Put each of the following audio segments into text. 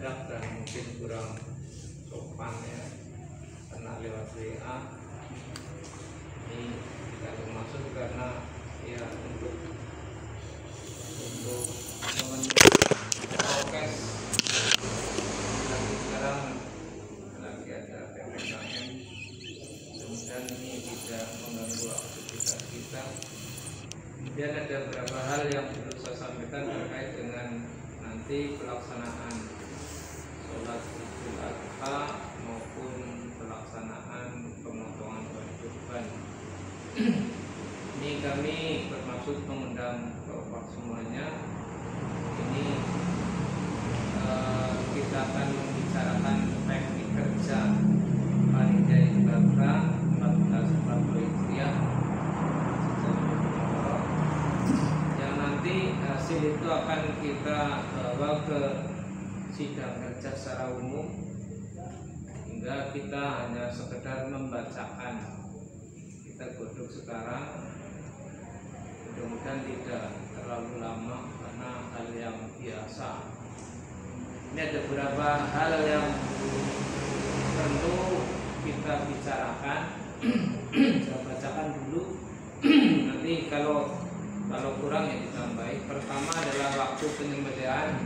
mendadak dan mungkin kurang sopan ya, karena lewat WA. Ini tidak termasuk karena ya untuk memenuhi prokes. Lagi sekarang lagi ada PPKM, kemudian ini tidak mengganggu aktivitas kita. Kemudian ada beberapa hal yang perlu saya sampaikan terkait dengan nanti pelaksanaan sholat Idul Adha maupun pelaksanaan pemotongan hewan kurban. Ini kami bermaksud mengundang Bapak semuanya. Ini kita akan membicarakan teknik kerja panitia Idul Adha 1440 Hijriah yang nanti hasil itu akan kita bawa ke sidang kerja secara umum, hingga kita hanya sekedar membacakan. Kita godok sekarang, mudah-mudahan tidak terlalu lama karena hal yang biasa. Ini ada beberapa hal yang perlu kita bicarakan. Saya bacakan dulu, nanti kalau kurang ya ditambahi. Pertama adalah waktu penyembelihan,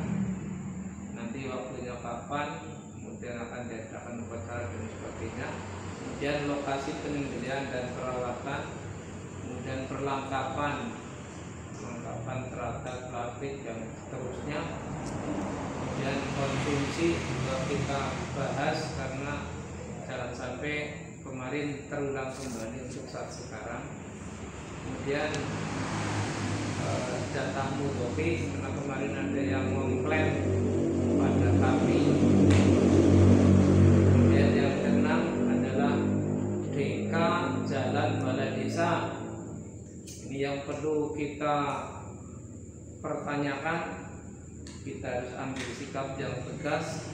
nanti waktunya kapan, kemudian akan diadakan upacara dan sebagainya. Kemudian lokasi penyembelihan dan perawatan, kemudian perlengkapan terhadap plastik dan seterusnya. Kemudian konsumsi juga kita bahas karena jangan sampai kemarin terulang kembali untuk saat sekarang. Kemudian jatah mudoki, karena kemarin ada yang mengklaim pada kami. Kemudian yang keenam adalah DK Jalan Balai Desa. Ini yang perlu kita pertanyakan. Kita harus ambil sikap yang tegas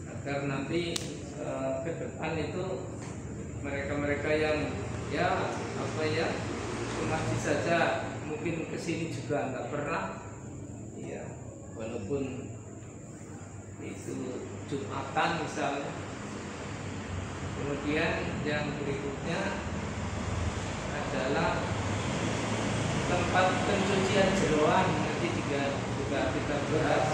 agar nanti ke depan itu mereka-mereka yang ngaji saja mungkin kesini juga nggak pernah, ya walaupun itu Jumatan misalnya. Kemudian yang berikutnya adalah tempat pencucian jeroan, nanti juga kita bahas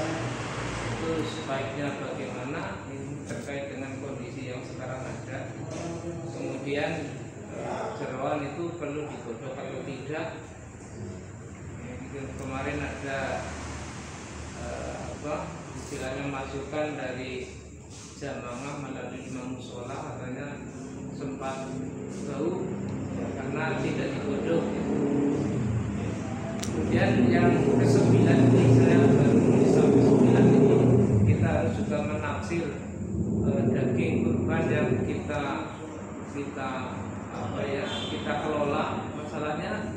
itu sebaiknya bagaimana, ini terkait dengan kondisi yang sekarang ada. Kemudian jeroan itu perlu digodok atau tidak. Kemarin ada istilahnya masukan dari jamaah melalui imam musola, katanya sempat bau karena tidak digodok. Kemudian yang ke-9 ini, saya baru menulis sampai 9 ini, kita harus juga menaksir daging kurban yang kita kelola. Masalahnya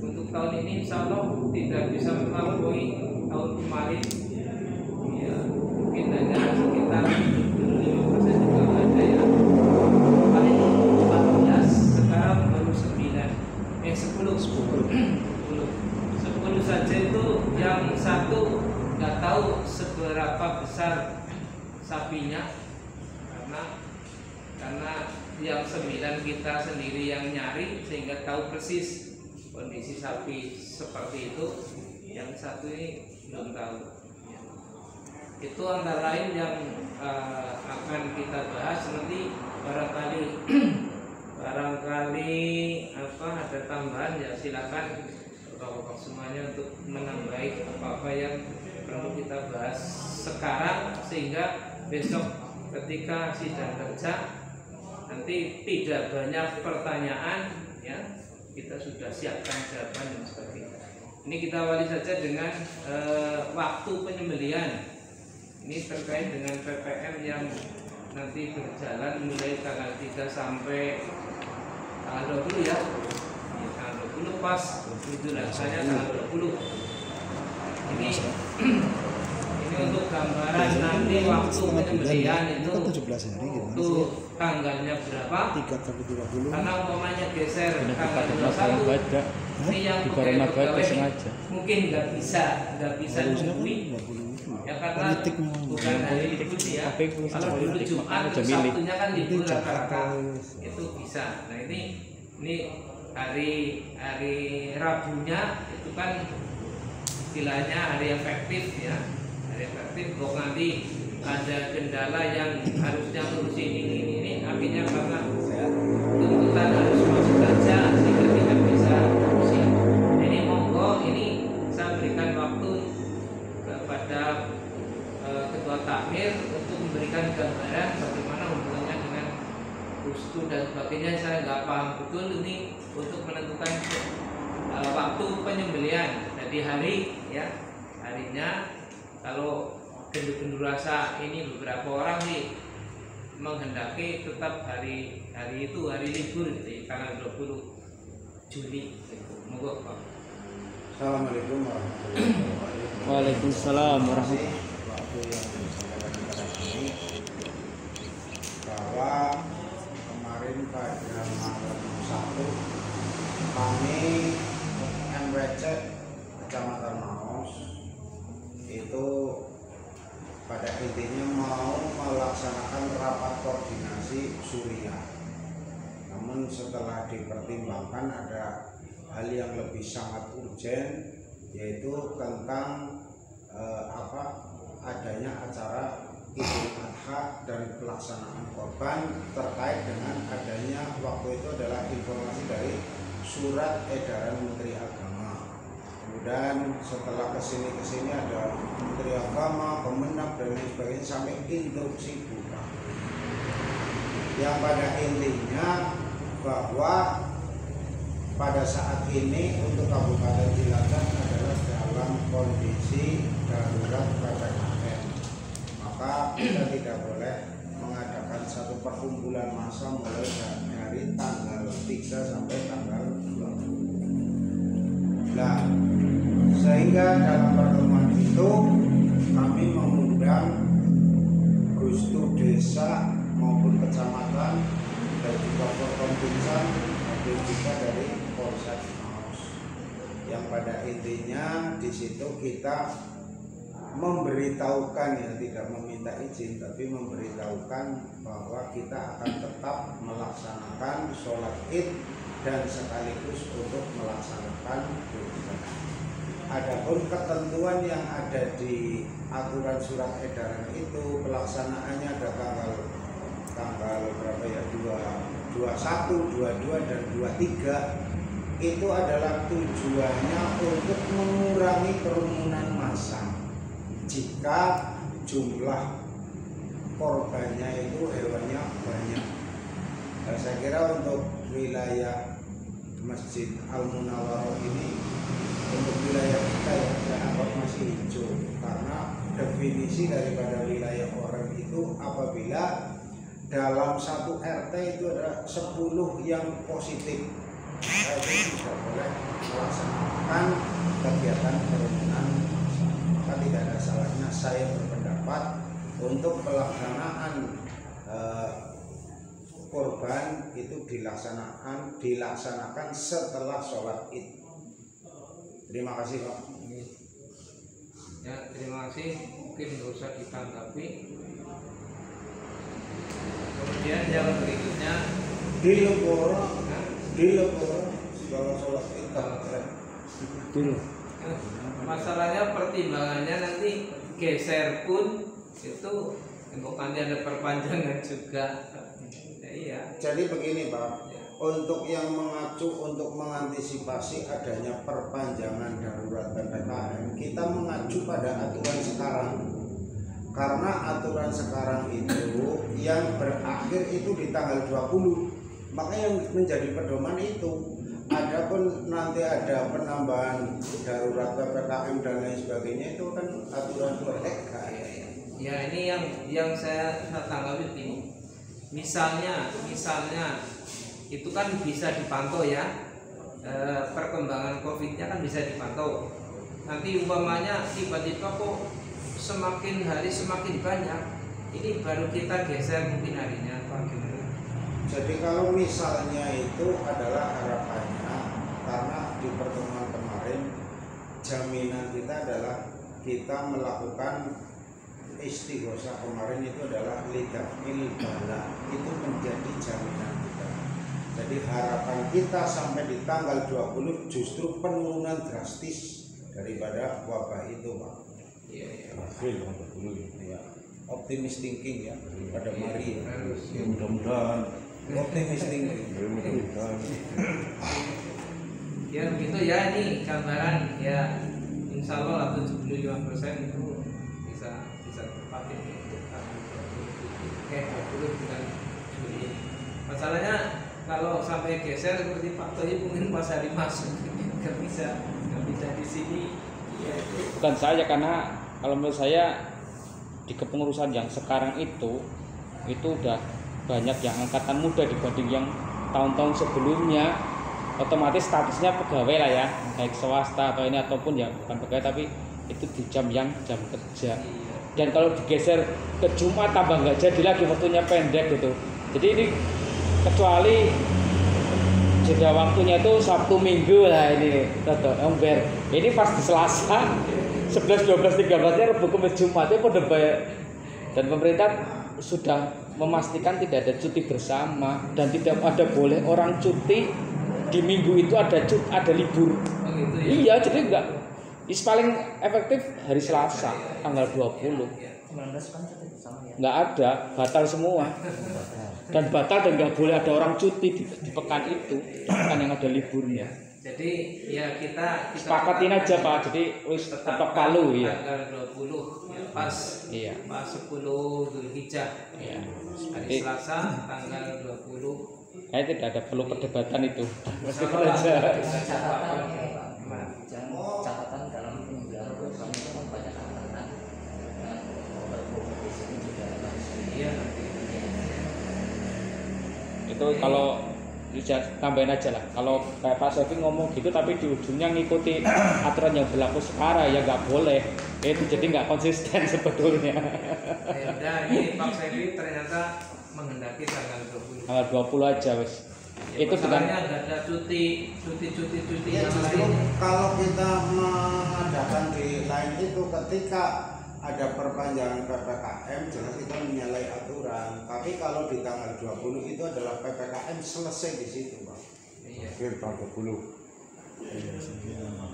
untuk tahun ini insya Allah tidak bisa melampaui tahun kemarin, ya mungkin hanya sekitar 75% juga ada ya. Kemarin 14, sekarang baru 10 saja. Itu yang satu nggak tahu seberapa besar sapinya, karena yang 9 kita sendiri yang nyari sehingga tahu persis kondisi sapi seperti itu. Yang satu ini belum tahu. Itu antara lain yang akan kita bahas nanti. Barangkali ada tambahan ya silakan Bapak semuanya untuk menambahi apa yang perlu kita bahas sekarang, sehingga besok ketika sidang kerja nanti tidak banyak pertanyaan, ya kita sudah siapkan jawaban dan sebagainya. Ini kita awali saja dengan waktu penyembelihan. Ini terkait dengan PPM yang nanti berjalan mulai tanggal 3 sampai tanggal 20 ya. Tanggal 20 pas Idul Adha tanggal 20. Ini untuk gambaran nanti waktu penyembelihan itu 17 hari gitu. Itu tanggalnya berapa? 3 sampai 30. Karena umpamanya geser tanggal 21 Ini yang pegawai mungkin nggak bisa nungguin ya karena bukan hari libur ya. Kalau dulu Jumat Sabtunya kan libur rata-rata itu bisa. Nah ini hari Rabunya itu kan istilahnya hari efektif ya, hari efektif. Kok nanti ada kendala yang harusnya ngurusin ini akhirnya karena tuntutan harus masuk kerja sehingga tidak bisa ngurusin. Ini monggo ini saya berikan waktu kepada ketua takmir untuk memberikan gambaran bagaimana hubungannya dengan Gustu dan sebagainya. Saya nggak paham betul ini untuk menentukan waktu penyembelihan. Jadi hari ya, harinya kalau gendur rasa ini beberapa orang nih menghendaki tetap hari itu hari libur gitu, tanggal 20 Juli gitu. Monggo Pak. Assalamualaikum warahmatullahi wabarakatuh. Waalaikumsalam warahmatullahi bahwa kemarin pada malam 1 kami MWC Kecamatan Maos itu pada intinya mau melaksanakan rapat koordinasi Suriah. Namun setelah dipertimbangkan ada hal yang lebih sangat urgen, yaitu tentang adanya acara Idul Adha dan pelaksanaan korban terkait dengan adanya waktu itu adalah informasi dari surat edaran Menteri Agama. Kemudian setelah kesini ada Menteri Agama, Kemenak dan lain sebagainya sampai instruksi Bupati. Yang pada intinya bahwa pada saat ini untuk Kabupaten Cilacap adalah dalam kondisi darurat PPKM. Maka kita tidak boleh mengadakan satu perkumpulan massa mulai dari tanggal 3 sampai tanggal 20. Nah, sehingga dalam pertemuan itu kami mengundang Gustu Desa maupun Kecamatan dan juga Forkompinsan dan juga dari Polsek Maos. Yang pada intinya di situ kita memberitahukan, ya tidak meminta izin tapi memberitahukan bahwa kita akan tetap melaksanakan sholat id dan sekaligus untuk melaksanakan kurban. Adapun ketentuan yang ada di aturan surat edaran itu pelaksanaannya ada tanggal berapa ya, 21, 22 dan 23 itu adalah tujuannya untuk mengurangi kerumunan massa jika jumlah korbannya itu hewannya banyak. Nah, saya kira untuk wilayah Masjid Al-Munawwarah ini untuk wilayah kita ya saya anggap masih hijau, karena definisi daripada wilayah orang itu apabila dalam satu RT itu ada 10 yang positif, itu tidak boleh melaksanakan kegiatan kerumunan. Maka tidak ada salahnya saya berpendapat untuk pelaksanaan korban itu dilaksanakan setelah sholat id. Terima kasih Pak. Ya, terima kasih. Mungkin nggak usah ditanggapi. Kemudian yang berikutnya Di Leporo setelah sholat id dulu. masalahnya pertimbangannya nanti geser pun itu bukannya ada perpanjangan juga. Ya, iya. Jadi begini Pak, untuk yang mengacu untuk mengantisipasi adanya perpanjangan darurat PPKM, kita mengacu pada aturan sekarang. Karena aturan sekarang itu yang berakhir itu di tanggal 20. Maka yang menjadi pedoman itu. Adapun nanti ada penambahan darurat PPKM dan lain sebagainya itu kan aturan mereka. Ya, ini yang saya tanggapi ini. Misalnya itu kan bisa dipantau ya, perkembangan COVID-nya kan bisa dipantau. Nanti umpamanya tiba-tiba kok semakin hari semakin banyak, ini baru kita geser mungkin harinya Pak, gimana? Jadi kalau misalnya itu adalah harapannya, karena di pertemuan kemarin, jaminan kita adalah kita melakukan istighosah kemarin itu adalah lidafil bala, itu menjadi jaminan kita. Jadi harapan kita sampai di tanggal 20 justru penurunan drastis daripada wabah itu, Pak. Iya, iya. Ya, optimis thinking ya pada mari ya. Harus. Ya, mudah-mudahan optimis thinking. Ya begitu ya, ini gambaran ya, insya Allah 75% itu bisa terpakai untuk tanggal 20 bulan Juli. Masalahnya kalau sampai geser seperti Pak Toyib mungkin pas hari masuk nggak bisa di sini. Ya, itu. Bukan saja, karena kalau menurut saya di kepengurusan yang sekarang itu udah banyak yang angkatan muda dibanding yang tahun-tahun sebelumnya. Otomatis statusnya pegawai lah ya, baik swasta atau ini ataupun ya bukan pegawai, tapi itu di jam kerja. Dan kalau digeser ke Jumat tambah nggak jadi lagi, waktunya pendek gitu. Jadi ini kecuali jeda waktunya itu Sabtu Minggu lah ini Toto Ember. Ini pas di Selasa 11, 12, 13-nya Rabu Kamis Jumatnya pada bayar. Dan pemerintah sudah memastikan tidak ada cuti bersama dan tidak ada boleh orang cuti di minggu itu ada libur. Oh gitu ya? Iya, jadi enggak. Paling efektif hari Selasa tanggal 20. 19 kan cuti bersama ya. Nggak ada, batal semua. Dan batal dan nggak boleh ada orang cuti di pekan itu, di pekan yang ada liburnya. Jadi ya kita Sepakatin aja Pak, jadi wis ketok palu ya. tanggal 20 ya, pas Iya. pas 10 Zulhijjah. Iya. Hari Jadi Selasa tanggal 20. tidak ada perlu perdebatan itu. Insyaallah aja. bisa Catatan Pak. ini Pak, catatan dalam penjualan program itu kan banyak angkatan dan berkompetisi ini juga Iya nanti. Itu kalau bisa tambahin aja lah. Kalau kayak Pak Sofi ngomong gitu tapi di ujungnya ngikuti aturan yang berlaku sekarang ya nggak boleh. Itu jadi nggak konsisten sebetulnya. Ya udah, ini Pak Sevi ternyata menghendaki tanggal 20. Tanggal 20 aja wes. Ya, Itu bukan masalahnya nggak ada cuti Ya, yang justru lain. kalau kita mengadakan di lain itu ketika ada perpanjangan PPKM jelas kita menyalahi aturan. Tapi kalau di tanggal 20 itu adalah PPKM selesai di situ, Pak. Iya. Tanggal 20.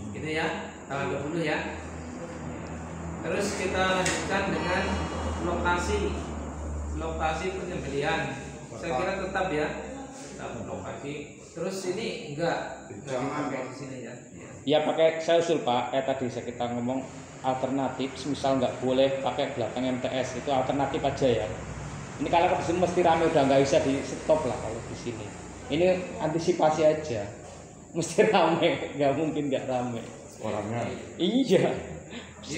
Gitu ya, tanggal 20 ya. Terus kita lanjutkan dengan lokasi penyembelihan. Saya kira tetap ya, tetap lokasi. Terus ini enggak Jangan, pakai Pak. di sini ya. Iya. ya pakai saya usul Pak, tadi kita ngomong alternatif, misal nggak boleh pakai belakang MTS, itu alternatif aja ya. Ini kalau di sini mesti rame, udah nggak bisa di stop lah kalau di sini. Ini antisipasi aja, mesti rame, nggak mungkin nggak rame. Orangnya. Iya,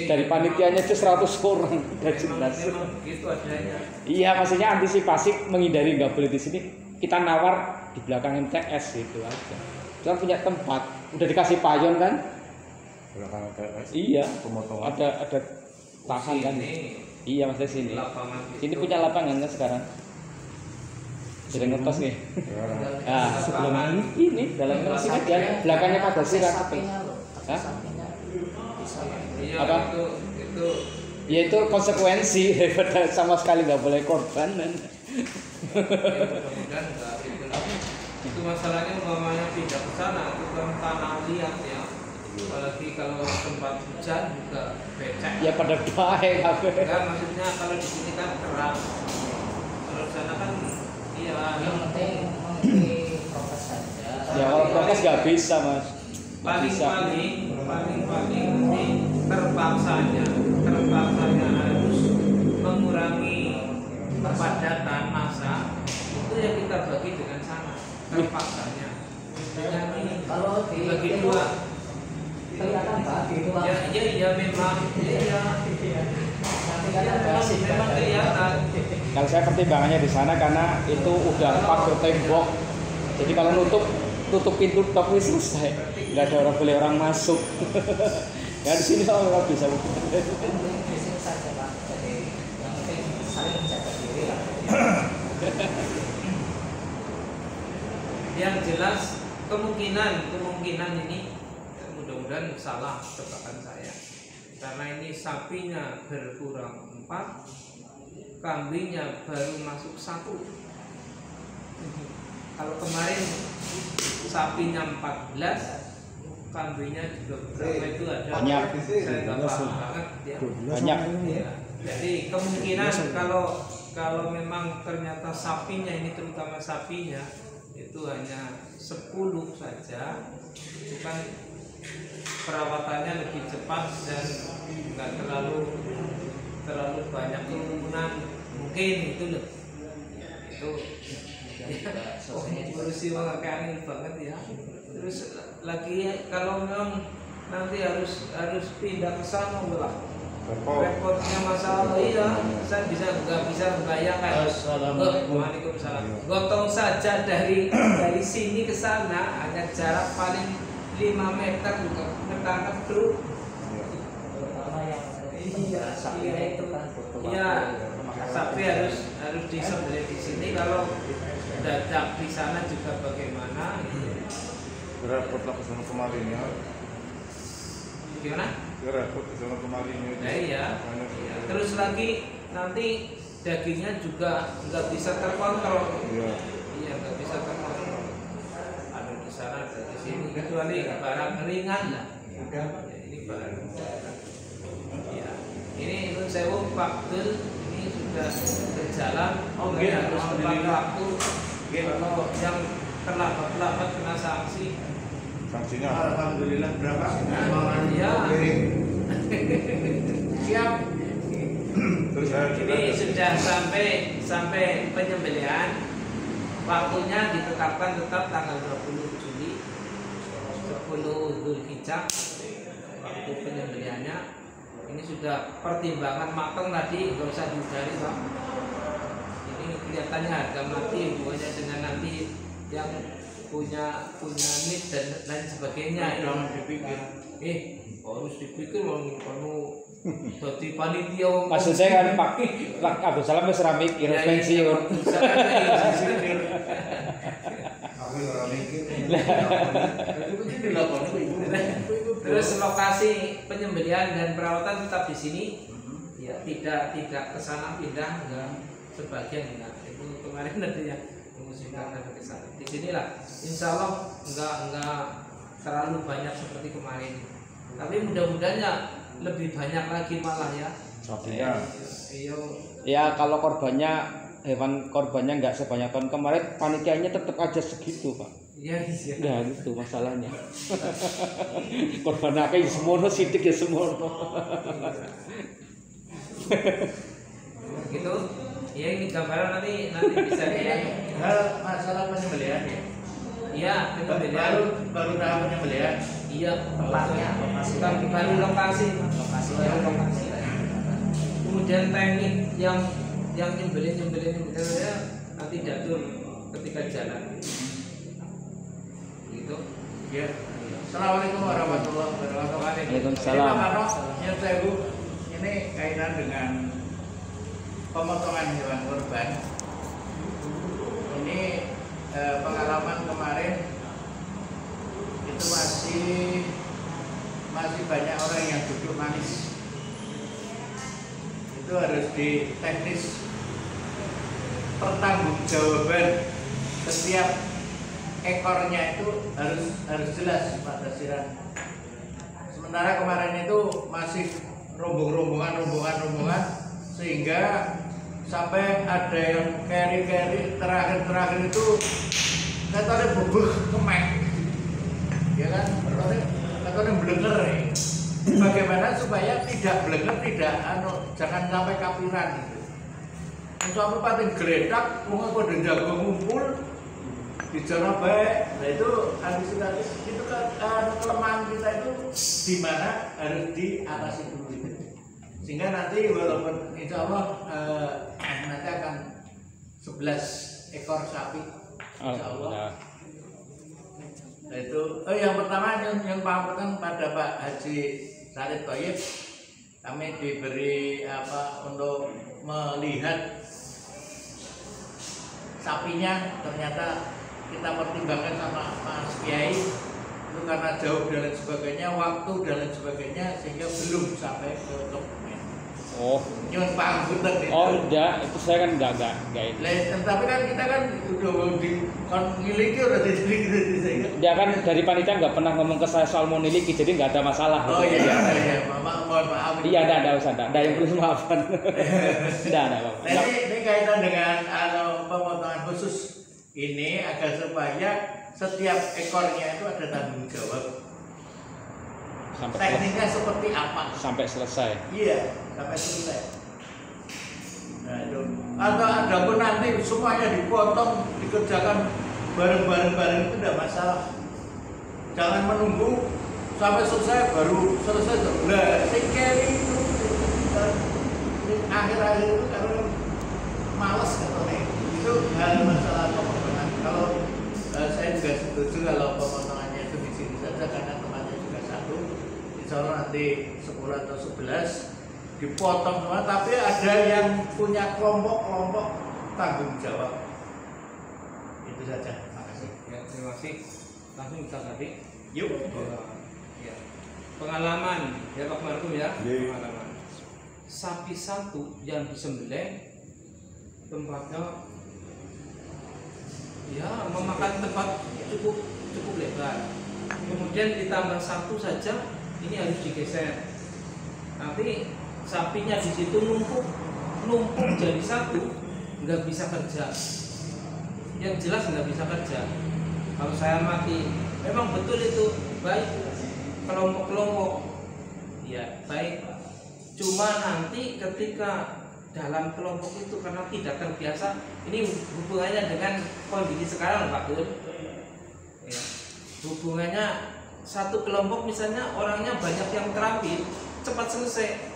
dari panitianya aja 100 orang udah jelas. Memang begitu adanya. Iya, maksudnya antisipasi menghindari nggak boleh di sini. Kita nawar di belakang MTS gitu aja. Kita punya tempat, udah dikasih payon kan? Belakang TS. Iya, Pemotongan. ada lahan kan? Ini Iya maksudnya sini. lapangan Sini gitu. punya lapangannya sekarang. Sudah ngetos nih. Nah, sebelum ini dalam sini aja, belakangnya pada sih kan. sapinya loh, Hah? sapinya bisa Iya, Apa? itu Ya itu konsekuensi daripada sama sekali nggak boleh korban. ya, mudah-mudahan enggak itu lah. Itu masalahnya umpamanya pindah ke sana itu kan tanah liat ya. Apalagi kalau tempat hujan juga becek. Ya pada baik apa? Enggak, maksudnya kalau di sini kan keras. Kalau di sana kan iya yang penting mengikuti prokes saja. Ya kalau prokes nggak bisa mas. Nggak bisa. paling nanti terpaksanya harus mengurangi kepadatan massa itu yang kita bagi dengan sana terpaksanya dengan ini Kalau bagi itu dua kelihatan bagi itu ya iya memang iya nanti kan memang kelihatan Kalau saya pertimbangannya di sana karena itu udah pagar tembok. Jadi kalau tutup pintu tok wis selesai. Nggak ada orang boleh orang masuk. Ya di sini orang bisa. di sini saja Pak. Jadi yang penting saling menjaga diri lah. yang jelas kemungkinan ini mudah-mudahan salah tebakan saya, karena ini sapinya berkurang 4, kambingnya baru masuk 1. Kalau kemarin sapinya 14, kambingnya juga berapa itu ada Banyak. saya nggak paham banget ya. Banyak. Ya, jadi kemungkinan kalau memang ternyata sapinya ini, terutama sapinya itu hanya 10 saja, itu kan perawatannya lebih cepat dan nggak terlalu banyak kerumunan, mungkin itu loh. Itu oh, ngurusi pakai angin banget ya. Terus lagi kalau memang nanti harus pindah ke sana lah. Repotnya masalah iya, saya nggak bisa membayangkan. Waalaikumsalam. Gotong saja dari sini ke sana hanya jarak paling 5 meter juga ketangkep truk. Iya itu kan. Iya, sapi harus disembelih di sini. Kalau dadak di sana juga bagaimana? Repot lah kesana kemarin ya. Gimana? Repot kesana kemarin ya. Nah, iya. Terus lagi nanti dagingnya juga nggak bisa terkontrol. Iya. Iya, nggak bisa terkontrol. Ada di sana, ada di sini. Kecuali barang ringan lah. Ya, ini barang ringan. Ya. Ini Nun Sewu Pak Dul ini sudah berjalan. Harus tepat waktu. Kalau yang terlambat kena sanksi. Sanksinya Alhamdulillah berapa? Ya. Siap. terus saya Ini sudah sampai penyembelihan. Waktunya ditetapkan tetap tanggal 20 Juli 10 Zulhijjah waktu penyembelihannya. Ini sudah pertimbangan matang tadi, nggak usah dihindari Pak. Ini kelihatannya harga mati hubungannya dengan nanti yang punya need dan lain sebagainya. Jangan dipikir. Harus dipikir kalau jadi panitia. Maksud saya kan Pak Abdul Salam wis ora mikir pensiun. Aku ora mikir. Terus lokasi penyembelihan dan perawatan tetap di sini. Ya, tidak ke sana pindah, enggak sebagian enggak. Itu kemarin ada yang mengusulkan ke sana. Di sinilah insya Allah enggak terlalu banyak seperti kemarin. Tapi mudah-mudahan ya lebih banyak lagi malah ya. sapinya. Iya. Ya kalau hewan korbannya nggak sebanyak tahun kemarin, panitianya tetap aja segitu Pak. Iya. Nah itu masalahnya. Korban akeh semono, sidik ya semono. Gitu. Ya ini gambaran nanti bisa dilihat. Masalah penyembelihan ya. Iya, penyembelihan. Baru tahap penyembelihan. Iya, Tempatnya, bukan baru lokasi. Lokasinya. Baru lokasi. Kemudian teknik yang nyembelih nanti diatur ketika jalan. Gitu. Ya. Assalamualaikum warahmatullahi wabarakatuh. Waalaikumsalam. Ini Pak Karno, yang saya Bu, ini kaitan dengan pemotongan hewan kurban. Ini pengalaman kemarin itu masih banyak orang yang duduk manis. Itu harus di teknis pertanggungjawaban setiap ekornya itu harus jelas Pak Dasiran. Sementara kemarin itu masih rombongan sehingga sampai ada yang carry terakhir itu katanya bubuk kemek, ya kan? Katanya blenger. Bagaimana supaya tidak blenger, jangan sampai kapiran gitu. Suami pating geledak, pada jago ngumpul di zona baik. Nah itu antisipasi itu kan kelemahan kita itu di mana harus diatasi dulu gitu. Sehingga nanti walaupun insya Allah nanti akan 11 ekor sapi insya Allah. Nah itu yang pertama yang pahamkan pada Pak Haji Salid Thoyib, kami diberi untuk melihat sapinya, ternyata kita pertimbangkan sama Mas Kiai itu karena jauh dan lain sebagainya, waktu dan lain sebagainya, sehingga belum sampai ke dokumen. Oh. Nyun pangapunten itu. Oh, enggak, itu saya kan enggak ini. Tapi kan kita kan udah miliki udah jadi sehingga. Dia kan dari panitia nggak pernah ngomong ke saya soal mau niliki, jadi nggak ada masalah. Oh iya, mohon maaf. Iya, ada usah, ada yang perlu maafkan. Tidak ada apa-apa. Nah, ini kaitan dengan pemotongan khusus ini agar supaya setiap ekornya itu ada tanggung jawab. Tekniknya seperti apa? Sampai selesai. Iya, sampai selesai. Nah itu. Atau ada pun nanti semuanya dipotong, dikerjakan bareng-bareng itu tidak masalah. Jangan menunggu sampai selesai baru selesai. Nah, sekali itu akhir-akhir itu karena malas katanya. Itu hal masalah pemotongan. Kalau saya juga setuju kalau pemotongannya itu di sini saja karena temannya juga satu. Insya Allah nanti 10 atau 11 dipotong semua, tapi ada yang punya kelompok-kelompok tanggung jawab. Itu saja. Makasih. Ya, terima kasih. Langsung kita tadi. Yuk. Ya. Pengalaman ya Pak Markum ya. Iya. Pengalaman. Sapi satu yang disembelih tempatnya ya memakan tempat cukup lebar. Kemudian ditambah satu saja, ini harus digeser. Nanti sapinya di situ numpuk jadi satu, nggak bisa kerja. Yang jelas nggak bisa kerja. Kalau saya mati, memang betul itu baik kelompok-kelompok, ya baik. Cuma nanti ketika dalam kelompok itu karena tidak terbiasa, ini hubungannya dengan kondisi sekarang Pak Dun. Ya, hubungannya satu kelompok misalnya orangnya banyak yang terampil, cepat selesai.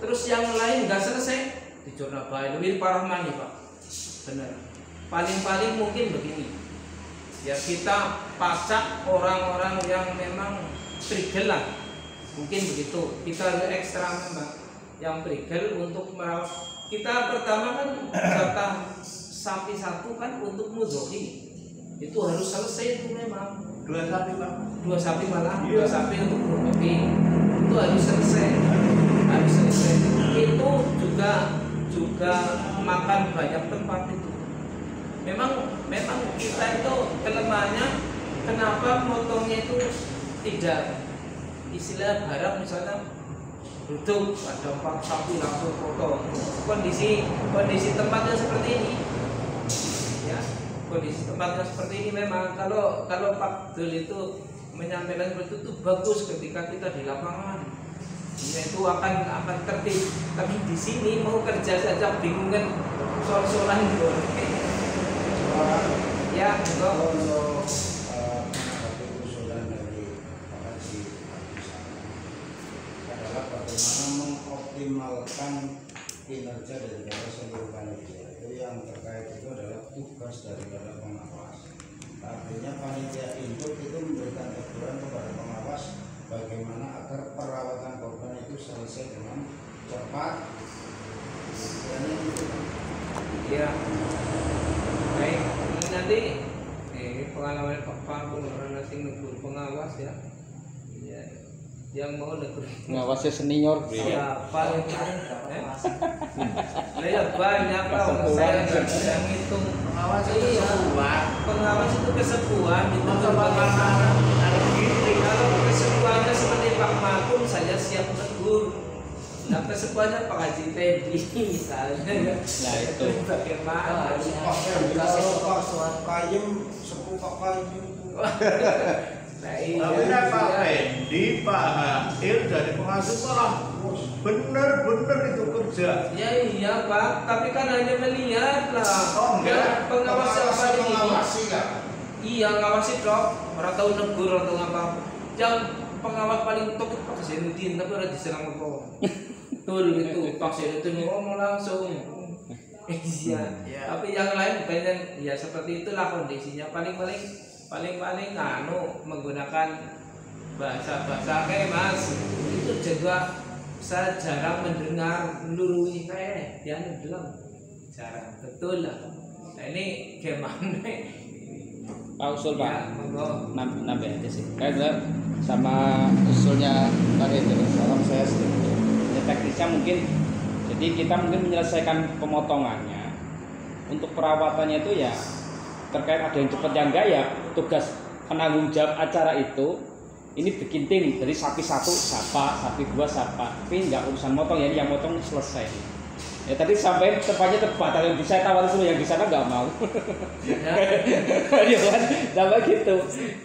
Terus yang lain nggak selesai, dicurna baik. Lebih parah mana Pak? Benar. Paling-paling mungkin begini. Ya kita pacak orang-orang yang memang trigger lah. Mungkin begitu. Kita ekstra memang yang trigger untuk merawat. Kita pertama kan jatah sapi satu kan untuk mudhoki. Itu harus selesai itu memang. 2 sapi Pak. 2 sapi malah, 2 sapi untuk mudhoki. Itu harus selesai. Itu juga makan banyak tempat itu. Memang kita itu kelemahannya kenapa motongnya itu tidak istilah barang misalnya duduk ada 4 sapi langsung potong. Kondisi tempatnya seperti ini. Ya, kondisi tempatnya seperti ini memang kalau Pak Dul itu menyampaikan seperti itu bagus ketika kita di lapangan. Itu akan tertib. Tapi di sini mau kerja saja bingung kan soal-soalan gitu. Ya, untuk menanggapi usulan dari Pak Haji adalah bagaimana mengoptimalkan kinerja daripada seluruh panitia. Itu yang terkait itu adalah tugas daripada pengawas. Artinya panitia induk itu memberikan teguran kepada pengawas bagaimana agar perawatan korban itu selesai dengan cepat. Dan itu ya. Baik, ini nanti pengalaman Pak Markum orang asing negur pengawas ya. Ya, yang mau negur Ngawasnya senior. siapa itu? Ya banyak lah, saya nggak ngitung. Pengawas itu Iya. kesepuan. Pengawas itu kesepuan itu Masa bagaimana? harus gitu. Kalau kesepuannya seperti Pak Markum saya siap negur. Nah kesepuannya Pak Haji Teddy misalnya ya. Nah itu. Bagaimana? Pak Kayem, sepuh Pak Kayem. Nah, iya. Tapi kan Pak Fendi, Pak Hail dari pengasuh malah bener-bener itu kerja. Ya iya Pak, tapi kan hanya melihat lah. Oh, enggak. Pengawas apa ini? Mengawasi kan? Iya ngawasi dok. Orang tahu negur atau apa. Yang pengawas paling top itu Pak Zainuddin, tapi orang diserang apa? Betul itu Pak Zainuddin ngomong langsung. Iya. Ya. Tapi yang lain banyak ya seperti itulah kondisinya. Paling menggunakan bahasa kayak Mas. Itu juga saya jarang mendengar nurui kayak dia bilang jarang betul lah. Nah ini gimana? Pak usul Pak. Ya, monggo. Nambah aja sih. Kayak sama usulnya Pak Hendro. Salam saya sedikit. Ya teknisnya mungkin, jadi kita mungkin menyelesaikan pemotongannya. Untuk perawatannya itu ya terkait ada yang cepat yang enggak ya tugas penanggung jawab acara itu ini bikin tim dari sapi satu siapa, sapi dua siapa, tapi nggak urusan motong ya, yang motong selesai. Ya tadi sampai tempatnya tepat, yang bisa tawar dulu yang di sana nggak mau. Ya kan, sama gitu.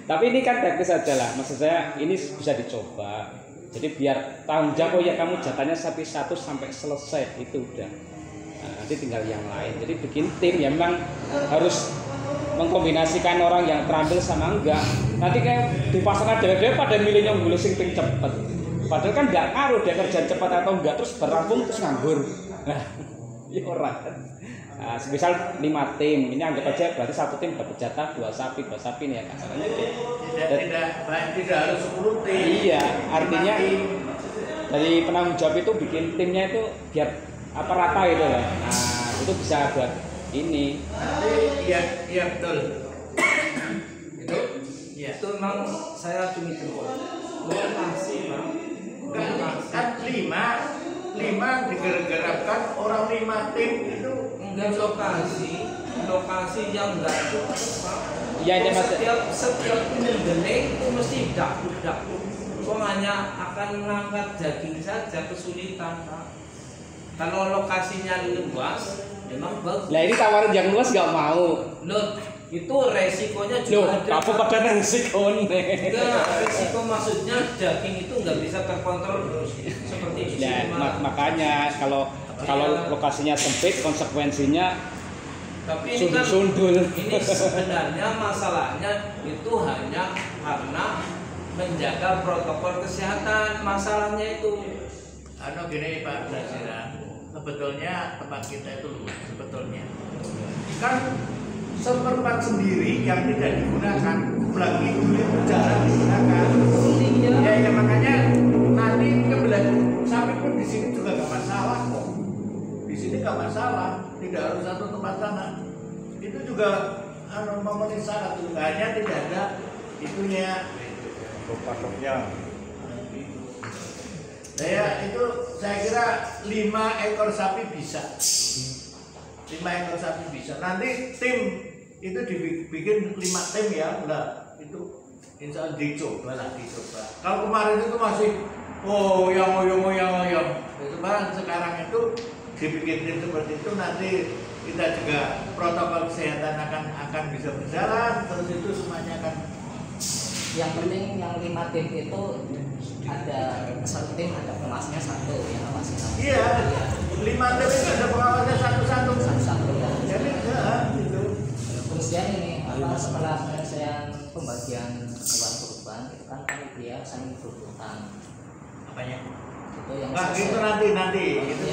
Tapi ini kan teknis aja lah, maksud saya ini bisa dicoba. Jadi biar tanggung jawab, oh ya kamu jatahnya sapi satu sampai selesai itu udah. Nah, nanti tinggal yang lain. Jadi bikin tim ya memang harus mengkombinasikan orang yang terampil sama enggak. Nanti kayak di pasangan dewe-dewe pada milih yang bulu sing ping cepet. Padahal kan enggak ngaruh dia kerjaan cepat atau enggak, terus berampung terus nganggur. Nah, ya orang. Nah, misal 5 tim, ini anggap aja berarti satu tim dapat jatah 2 sapi nih ya kasarannya. Tidak harus 10 tim. Iya, artinya dari penanggung jawab itu bikin timnya itu biar apa rata gitu lah. Nah, itu bisa buat ini. Iya betul. Itu Iya. itu memang saya cumi jempol. Lokasi bang. Kan 5 digerak-gerakkan orang 5 tim itu Enggak lokasi yang enggak cukup Pak. Iya, ini Mas. Setiap penyelenggara itu mesti dapur. Kok hanya akan mengangkat daging saja kesulitan Pak. Kalau lokasinya luas, memang bagus. Lah ini tawaran yang luas nggak mau. Loh, itu resikonya Loh, juga ada. apa pada resikonya? Enggak, resiko maksudnya daging itu nggak bisa terkontrol seperti di Ya, sini. Pak. makanya kalau lokasinya sempit, konsekuensinya Tapi ini kan sundul-sundul. ini sebenarnya masalahnya itu hanya karena menjaga protokol kesehatan. Masalahnya itu gini Pak Dasira, sebetulnya tempat kita itu luas sebetulnya. Kan seperempat sendiri yang tidak digunakan, sebelah kidul itu jarang digunakan. Ya makanya nanti kebelah sapi pun di sini juga nggak masalah kok. Di sini nggak masalah, tidak harus satu tempat sana. Itu juga memenuhi syarat, hanya tidak ada itunya. Patoknya. Saya kira 5 ekor sapi bisa. 5 ekor sapi bisa. Nanti tim itu dibikin 5 tim ya, udah itu insya Allah dicoba. Kalau kemarin itu masih yang sekarang itu dibikin tim seperti itu, nanti kita juga protokol kesehatan akan bisa berjalan, terus itu semuanya akan. Yang penting yang 5 tim itu ada satu tim ada pengawasnya satu yang ngawasin. Iya, 5 tim itu ada pengawasnya satu-satu ya. Jadi gitu. Kemudian ini setelah penyelesaian pembagian hewan kurban itu kan panitia saling berebutan. Apanya? Itu yang Nah, itu nanti itu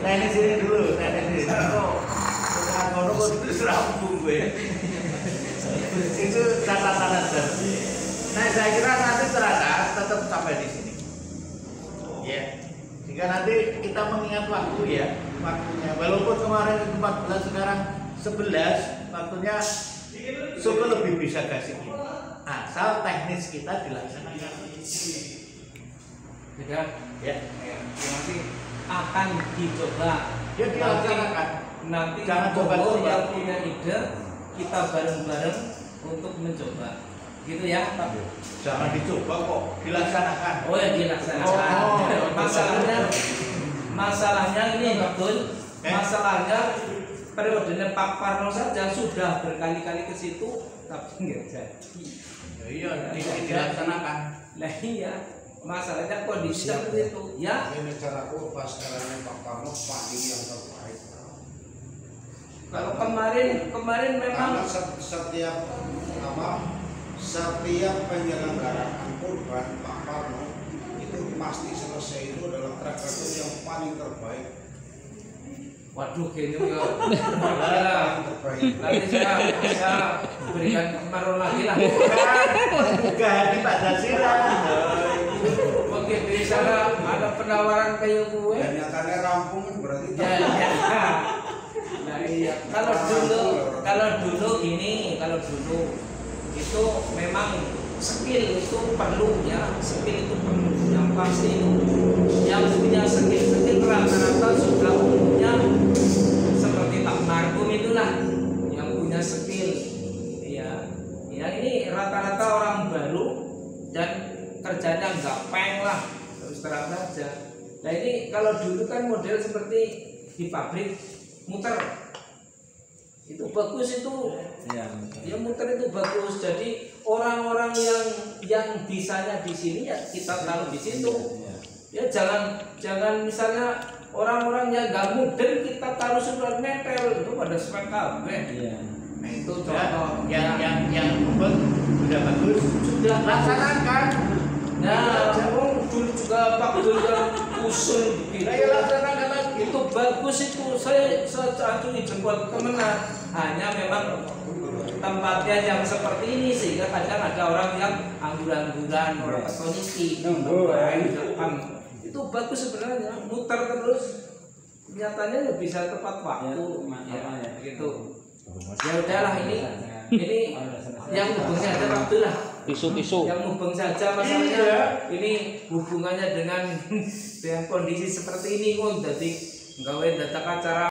teknis ini dulu. Kalau itu serampung gue. Itu catatan aja. Nah, saya kira nanti teratas tetap sampai di sini. Ya. Jika nanti kita mengingat waktunya. Walaupun kemarin 14 sekarang 11, waktunya syukur lebih bisa kasih ini. Asal teknis kita dilaksanakan. tidak Ya. nanti akan dicoba. Ya dilaksanakan. Nanti Jangan coba-coba. yang punya ide kita bareng-bareng untuk mencoba. Gitu ya Pak. Jangan dicoba kok, dilaksanakan. Oh ya dilaksanakan. Oh. Masalahnya ini betul. Eh? Masalahnya periodenya Pak Parno saja sudah berkali-kali ke situ tapi nggak jadi. Iya, dilaksanakan. Lah iya, masalahnya kondisi seperti itu. Ya, Ini caraku pas sekarang Pak Parno pagi yang terbaik. kalau kemarin memang Karena setiap penyelenggaraan kurban Pak Parno itu pasti selesai itu adalah track record yang paling terbaik. waduh kayaknya enggak. Yang terbaik. Nanti saya berikan kemarin lagi lah. Bukan di Pak Dasira. Oke, di sana ada penawaran kayak gue. Dan nyatanya rampung kan berarti Ya. Nah, iya. Kalau dulu gini, kalau dulu itu memang skill itu perlu ya, skill itu perlu yang pasti itu. Yang punya skill rata-rata sudah umumnya seperti Pak Markum itulah yang punya skill. Ya, ya ini rata-rata orang baru dan kerjanya gampang lah, terus terang saja. Nah ini kalau dulu kan model seperti di pabrik muter itu bagus itu, ya muter itu bagus. Jadi orang-orang yang bisanya di sini ya kita taruh di situ. Ya jangan misalnya orang-orang yang nggak mudeng kita taruh surat metel itu pada spek kabeh. Nah itu contoh yang membuat sudah bagus, sudah laksanakan. Nah, dulu juga Pak Dul yang usul begitu. Saya laksanakan lagi. Itu bagus itu, saya acungi jempol kemenang. Hanya memang tempatnya yang seperti ini sehingga kadang ada orang yang anggur-angguran, orang petoniki di depan. Itu bagus sebenarnya, muter terus. Nyatanya ya bisa tepat waktu, ya, gitu. Ya udahlah ini yang hubungnya ada waktu lah. Tisu-tisu. Yang mubeng saja masalahnya. Ini hubungannya dengan kondisi seperti ini kok. Jadi gawe data acara